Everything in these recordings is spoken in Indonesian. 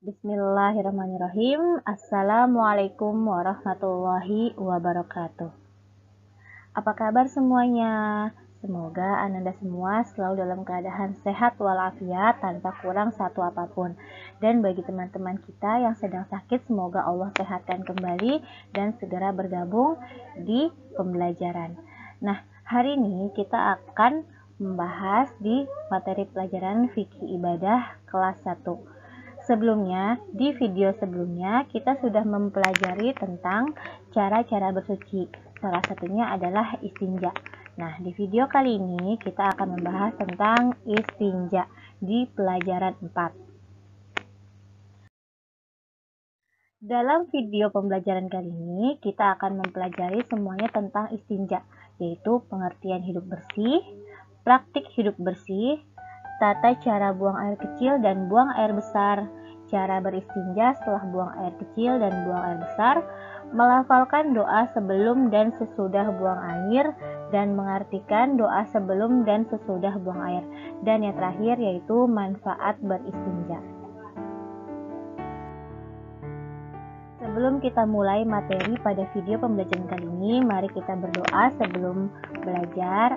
Bismillahirrahmanirrahim. Assalamualaikum warahmatullahi wabarakatuh. Apa kabar semuanya? Semoga Ananda semua selalu dalam keadaan sehat walafiat tanpa kurang satu apapun. Dan bagi teman-teman kita yang sedang sakit, semoga Allah sehatkan kembali dan segera bergabung di pembelajaran. Nah, hari ini kita akan membahas di materi pelajaran fikih ibadah kelas 1. Sebelumnya, di video sebelumnya kita sudah mempelajari tentang cara-cara bersuci. Salah satunya adalah istinja. Nah, di video kali ini kita akan membahas tentang istinja di pelajaran 4. Dalam video pembelajaran kali ini, kita akan mempelajari semuanya tentang istinja, yaitu pengertian hidup bersih, praktik hidup bersih, tata cara buang air kecil dan buang air besar, cara beristinja setelah buang air kecil dan buang air besar, melafalkan doa sebelum dan sesudah buang air, dan mengartikan doa sebelum dan sesudah buang air. Dan yang terakhir yaitu manfaat beristinja. Sebelum kita mulai materi pada video pembelajaran kali ini, mari kita berdoa sebelum belajar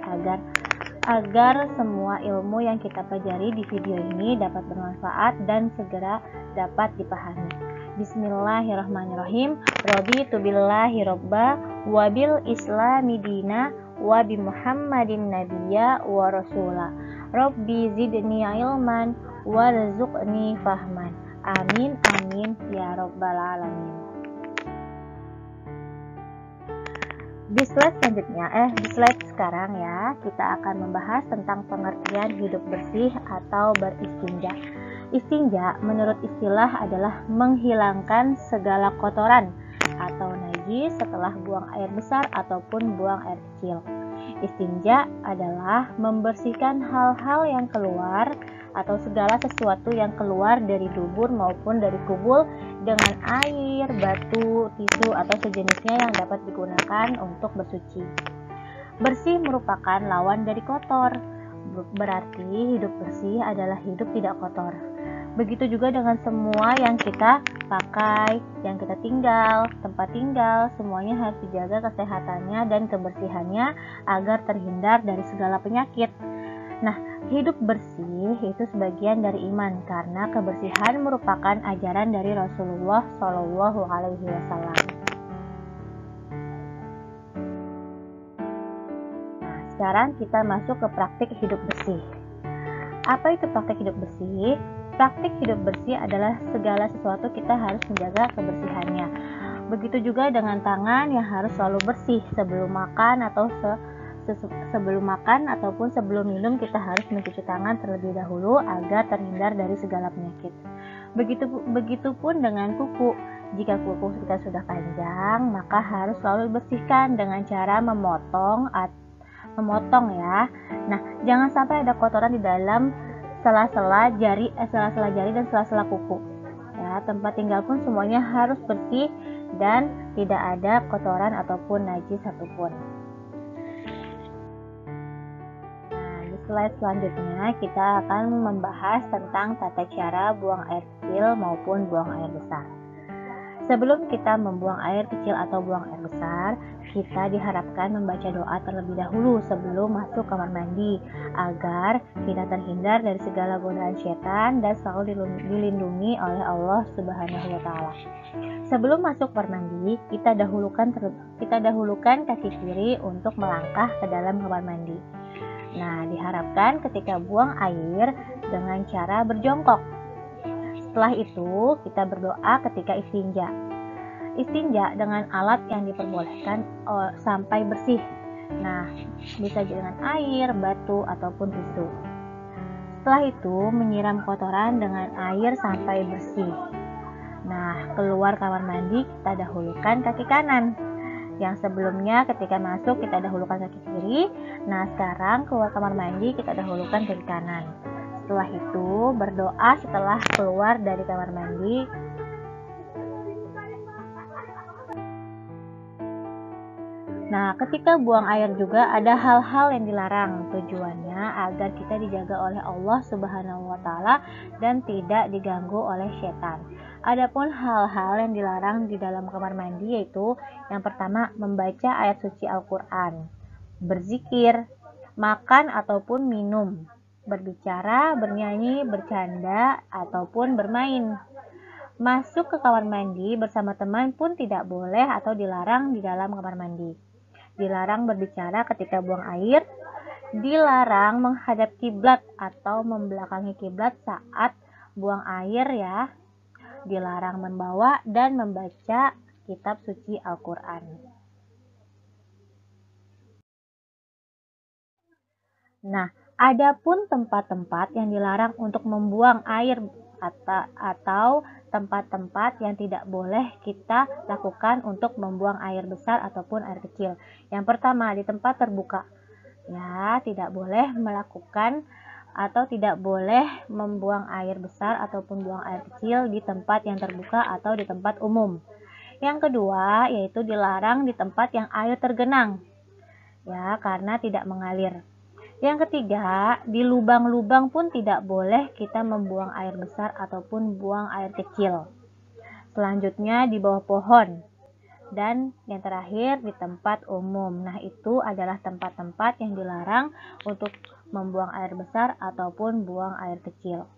agar semua ilmu yang kita pelajari di video ini dapat bermanfaat dan segera dapat dipahami. Bismillahirrahmanirrahim. Raditu billahi robba wa bil islami dina wa bi Muhammadin nabiyya wa rasula. Rabbi zidni ilman warzuqni fahman. Amin amin ya rabbal alamin. Di slide selanjutnya, di slide sekarang ya, kita akan membahas tentang pengertian hidup bersih atau beristinja. Istinja menurut istilah adalah menghilangkan segala kotoran atau najis setelah buang air besar ataupun buang air kecil. Istinja adalah membersihkan hal-hal yang keluar atau segala sesuatu yang keluar dari dubur maupun dari kubul dengan air, batu, tisu, atau sejenisnya yang dapat digunakan untuk bersuci. Bersih merupakan lawan dari kotor, berarti hidup bersih adalah hidup tidak kotor. Begitu juga dengan semua yang kita pakai, yang kita tinggal, tempat tinggal, semuanya harus dijaga kesehatannya dan kebersihannya agar terhindar dari segala penyakit. Nah, hidup bersih itu sebagian dari iman karena kebersihan merupakan ajaran dari Rasulullah Shallallahu Alaihi Wasallam. Nah, sekarang kita masuk ke praktik hidup bersih. Apa itu praktik hidup bersih? Praktik hidup bersih adalah segala sesuatu kita harus menjaga kebersihannya. Begitu juga dengan tangan yang harus selalu bersih sebelum makan atau sebelum makan ataupun sebelum minum kita harus mencuci tangan terlebih dahulu agar terhindar dari segala penyakit. Begitupun dengan kuku. Jika kuku kita sudah panjang, maka harus selalu dibersihkan dengan cara memotong ya. Nah, jangan sampai ada kotoran di dalam sela-sela jari dan sela-sela kuku. Ya, tempat tinggal pun semuanya harus bersih dan tidak ada kotoran ataupun najis satupun. Slide selanjutnya kita akan membahas tentang tata cara buang air kecil maupun buang air besar. Sebelum kita membuang air kecil atau buang air besar, kita diharapkan membaca doa terlebih dahulu sebelum masuk kamar mandi agar kita terhindar dari segala godaan setan dan selalu dilindungi oleh Allah Subhanahu wa taala. Sebelum masuk kamar mandi, kita dahulukan kaki kiri untuk melangkah ke dalam kamar mandi. Nah, diharapkan ketika buang air dengan cara berjongkok. Setelah itu, kita berdoa ketika istinja. Istinja dengan alat yang diperbolehkan sampai bersih. Nah, bisa dengan air, batu, ataupun tisu. Setelah itu, menyiram kotoran dengan air sampai bersih. Nah, keluar kamar mandi, kita dahulukan kaki kanan. Yang sebelumnya ketika masuk kita dahulukan kaki kiri. Nah, sekarang keluar kamar mandi kita dahulukan kaki kanan. Setelah itu berdoa setelah keluar dari kamar mandi. Nah, ketika buang air juga ada hal-hal yang dilarang. Tujuannya Tujuannya agar kita dijaga oleh Allah Subhanahu wa Ta'ala dan tidak diganggu oleh setan. Adapun hal-hal yang dilarang di dalam kamar mandi yaitu yang pertama membaca ayat suci Al-Quran, berzikir, makan ataupun minum, berbicara, bernyanyi, bercanda, ataupun bermain. Masuk ke kamar mandi bersama teman pun tidak boleh atau dilarang di dalam kamar mandi. Dilarang berbicara ketika buang air, dilarang menghadap kiblat atau membelakangi kiblat saat buang air ya. Dilarang membawa dan membaca kitab suci Al-Quran. Nah, adapun tempat-tempat yang dilarang untuk membuang air atau tempat-tempat yang tidak boleh kita lakukan untuk membuang air besar ataupun air kecil. Yang pertama, di tempat terbuka. Ya, tidak boleh melakukan atau tidak boleh membuang air besar ataupun buang air kecil di tempat yang terbuka atau di tempat umum. Yang kedua, yaitu dilarang di tempat yang air tergenang. Ya, karena tidak mengalir. Yang ketiga, di lubang-lubang pun tidak boleh kita membuang air besar ataupun buang air kecil. Selanjutnya di bawah pohon. Dan yang terakhir di tempat umum. Nah, itu adalah tempat-tempat yang dilarang untuk membuang air besar ataupun buang air kecil.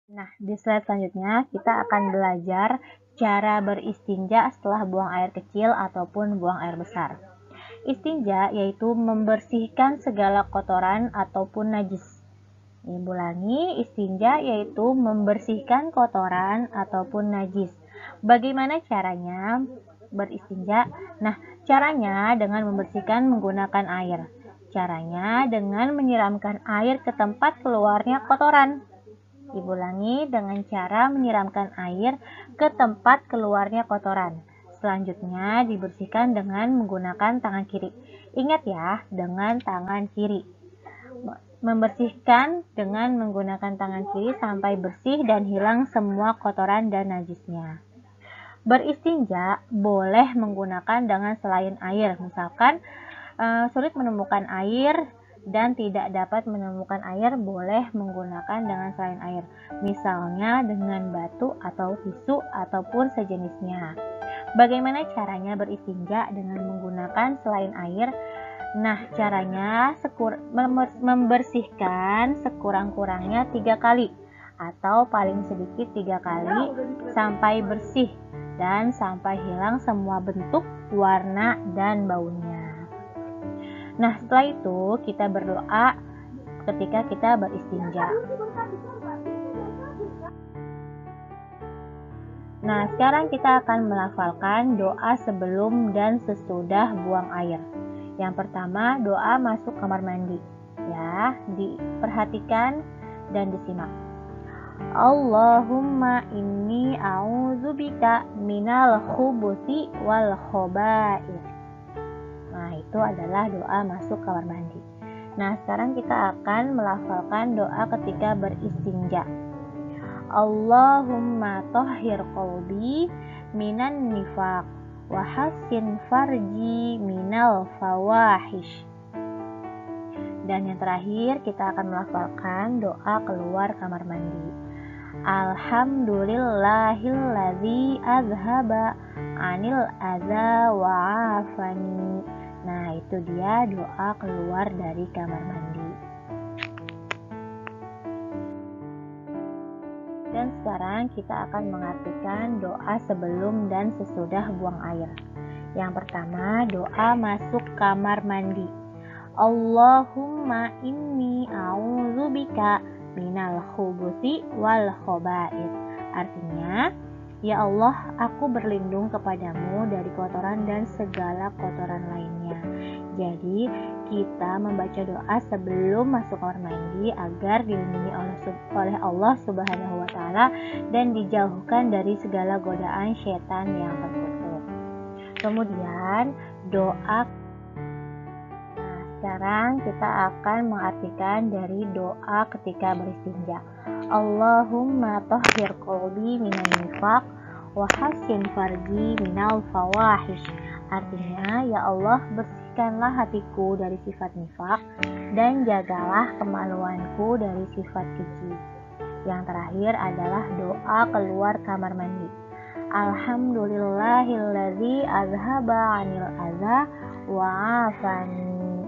Nah, di slide selanjutnya kita akan belajar cara beristinja setelah buang air kecil ataupun buang air besar. Istinja yaitu membersihkan segala kotoran ataupun najis. Ibu ulangi, istinja yaitu membersihkan kotoran ataupun najis. Bagaimana caranya beristinja? Nah, caranya dengan membersihkan menggunakan air. Caranya dengan menyiramkan air ke tempat keluarnya kotoran. Ibu ulangi, dengan cara menyiramkan air ke tempat keluarnya kotoran. Selanjutnya dibersihkan dengan menggunakan tangan kiri. Ingat ya, dengan tangan kiri. Membersihkan dengan menggunakan tangan kiri sampai bersih dan hilang semua kotoran dan najisnya. Beristinja boleh menggunakan dengan selain air. Misalkan sulit menemukan air dan tidak dapat menemukan air, boleh menggunakan dengan selain air. Misalnya dengan batu atau tisu ataupun sejenisnya. Bagaimana caranya beristinja dengan menggunakan selain air? Nah, caranya membersihkan sekurang-kurangnya 3 kali atau paling sedikit 3 kali sampai bersih dan sampai hilang semua bentuk, warna, dan baunya. Nah, setelah itu kita berdoa ketika kita beristinja. Nah, sekarang kita akan melafalkan doa sebelum dan sesudah buang air. Yang pertama, doa masuk kamar mandi. Ya, diperhatikan dan disimak. Allahumma inni a'udzubika minal khubuthi wal khaba'ith. Nah, itu adalah doa masuk kamar mandi. Nah, sekarang kita akan melafalkan doa ketika beristinja. Allahumma tahhir qalbi minan nifaq wa hassin farji minal fawahish. Dan yang terakhir kita akan melafalkan doa keluar kamar mandi. Alhamdulillahilladzi azhaba anil adza wa afani. Nah, itu dia doa keluar dari kamar mandi. Dan sekarang kita akan mengartikan doa sebelum dan sesudah buang air. Yang pertama, doa masuk kamar mandi. Allahumma inni a'udzubika minal khubuthi wal khaba'ith. Artinya, ya Allah, aku berlindung kepadamu dari kotoran dan segala kotoran lainnya. Jadi, kita membaca doa sebelum masuk kamar mandi agar dilindungi oleh Allah Subhanahu wa Ta'ala dan dijauhkan dari segala godaan setan yang terkutuk. Kemudian, doa. Nah, sekarang kita akan mengartikan dari doa ketika beristinja. Allahumma tahhir qalbi minan nifaq wa hassin farji minal fawahish. Artinya, ya Allah, bersihkan bersihkanlah hatiku dari sifat nifak, dan jagalah kemaluanku dari sifat keji. Yang terakhir adalah doa keluar kamar mandi. Alhamdulillahilladzi azhaba 'anil adza wa 'afani.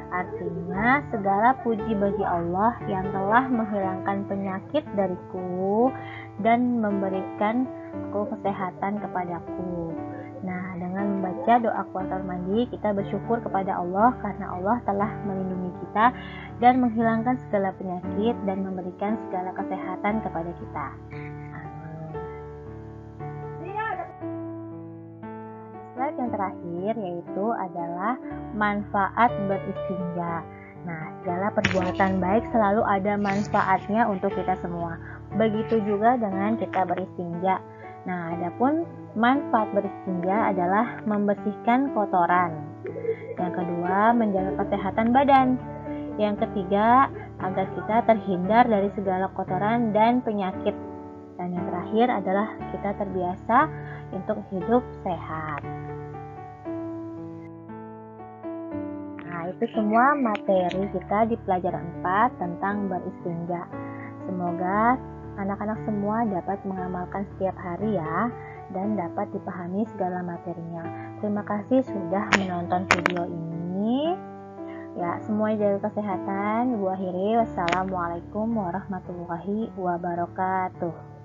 Artinya, segala puji bagi Allah yang telah menghilangkan penyakit dariku dan memberikan kesehatan kepadaku. Nah, dengan membaca doa keluar mandi, kita bersyukur kepada Allah karena Allah telah melindungi kita dan menghilangkan segala penyakit dan memberikan segala kesehatan kepada kita. Slide yang terakhir yaitu adalah manfaat beristinja. Nah, segala perbuatan baik selalu ada manfaatnya untuk kita semua. Begitu juga dengan kita beristinja. Nah, adapun manfaat beristinja adalah membersihkan kotoran. Yang kedua, menjaga kesehatan badan. Yang ketiga, agar kita terhindar dari segala kotoran dan penyakit. Dan yang terakhir adalah kita terbiasa untuk hidup sehat. Nah, itu semua materi kita di pelajaran 4 tentang beristinja. Semoga anak-anak semua dapat mengamalkan setiap hari ya, dan dapat dipahami segala materinya. Terima kasih sudah menonton video ini. Ya, semuanya jaga kesehatan. Ibu akhiri, wassalamualaikum warahmatullahi wabarakatuh.